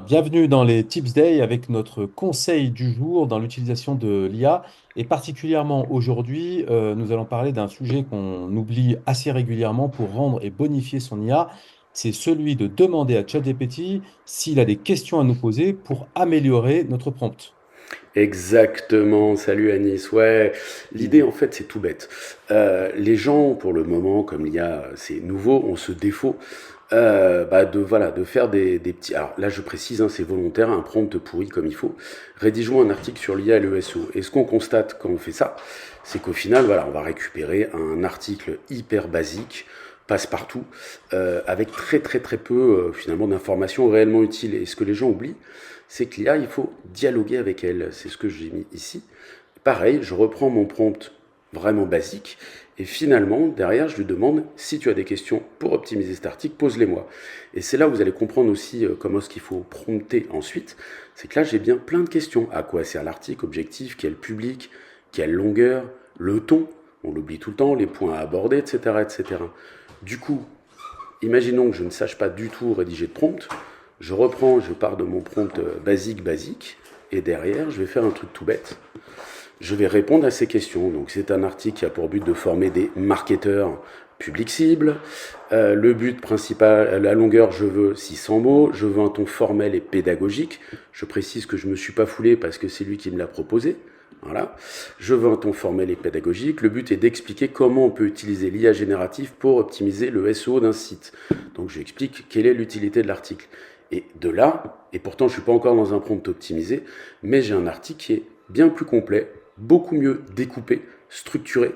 Bienvenue dans les Tips Day avec notre conseil du jour dans l'utilisation de l'IA. Et particulièrement aujourd'hui, nous allons parler d'un sujet qu'on oublie assez régulièrement pour rendre et bonifier son IA. C'est celui de demander à ChatGPT s'il a des questions à nous poser pour améliorer notre prompt. Exactement, salut Anis. Ouais, l'idée Oui. en fait c'est tout bête. Les gens pour le moment, comme l'IA c'est nouveau, ont ce défaut de faire des petits. Alors là je précise, hein, c'est volontaire, un prompt pourri comme il faut. Rédigeons un article sur l'IA et le SEO. Et ce qu'on constate quand on fait ça, c'est qu'au final voilà, on va récupérer un article hyper basique passe-partout, avec très très très peu finalement d'informations réellement utiles. Et ce que les gens oublient, c'est que l'IA, il faut dialoguer avec elle. C'est ce que j'ai mis ici. Pareil, je reprends mon prompt vraiment basique et finalement, derrière, je lui demande si tu as des questions pour optimiser cet article, pose-les-moi. Et c'est là où vous allez comprendre aussi comment est-ce qu'il faut prompter ensuite. C'est que là, j'ai bien plein de questions. À quoi sert l'article, objectif, quel public, quelle longueur, le ton, on l'oublie tout le temps, les points à aborder, etc., etc. Du coup, imaginons que je ne sache pas du tout rédiger de prompt. Je reprends, je pars de mon prompt basique, et derrière, je vais faire un truc tout bête. Je vais répondre à ces questions. Donc, c'est un article qui a pour but de former des marketeurs public cible. Le but principal, la longueur, je veux 600 mots. Je veux un ton formel et pédagogique. Je précise que je ne me suis pas foulé parce que c'est lui qui me l'a proposé. Voilà. Je veux un ton formel et pédagogique. Le but est d'expliquer comment on peut utiliser l'IA générative pour optimiser le SEO d'un site. Donc j'explique quelle est l'utilité de l'article. Et de là, et pourtant je ne suis pas encore dans un prompt optimisé, mais j'ai un article qui est bien plus complet, beaucoup mieux découpé, structuré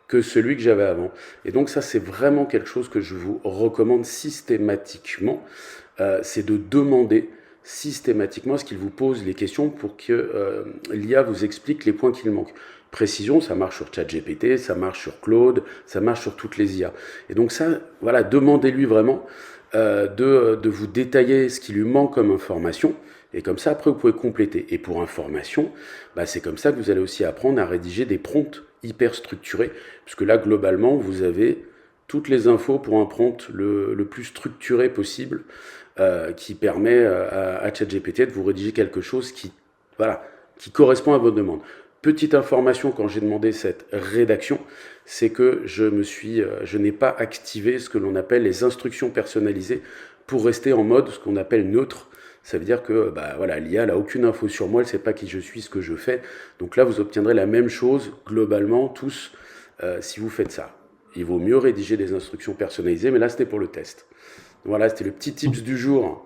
que celui que j'avais avant. Et donc ça, c'est vraiment quelque chose que je vous recommande systématiquement, c'est de demander systématiquement ce qu'il vous pose les questions pour que l'IA vous explique les points qu'il manque. Précision, ça marche sur ChatGPT, ça marche sur Claude, ça marche sur toutes les IA. Et donc ça, voilà, demandez-lui vraiment de vous détailler ce qui lui manque comme information. Et comme ça, après, vous pouvez compléter. Et pour information, c'est comme ça que vous allez aussi apprendre à rédiger des prompts hyper structurés. Puisque là, globalement, vous avez toutes les infos pour un prompt le plus structuré possible, qui permet à ChatGPT de vous rédiger quelque chose voilà, qui correspond à votre demande. Petite information quand j'ai demandé cette rédaction, c'est que je n'ai pas activé ce que l'on appelle les instructions personnalisées pour rester en mode ce qu'on appelle neutre. Ça veut dire que voilà, l'IA n'a aucune info sur moi, elle ne sait pas qui je suis, ce que je fais. Donc là, vous obtiendrez la même chose globalement tous si vous faites ça. Il vaut mieux rédiger des instructions personnalisées, mais là, c'était pour le test. Voilà, c'était le petit tips du jour.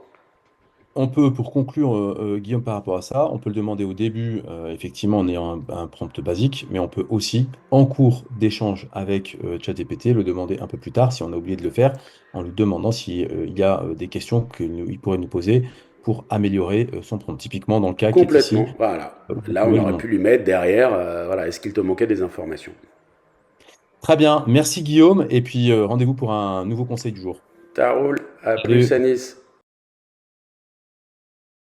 On peut, pour conclure, Guillaume, par rapport à ça, on peut le demander au début, effectivement, en ayant un prompt basique, mais on peut aussi, en cours d'échange avec ChatGPT, le demander un peu plus tard, si on a oublié de le faire, en lui demandant s'il il y a des questions qu'il pourrait nous poser pour améliorer son prompt. Typiquement, dans le cas qui est ici, Complètement, voilà. vous Là, on pouvez lui aurait pu demander. lui mettre derrière, voilà, est-ce qu'il te manquait des informations? Très bien, merci Guillaume, et puis rendez-vous pour un nouveau conseil du jour. Ça roule, à plus, Salut! Anis.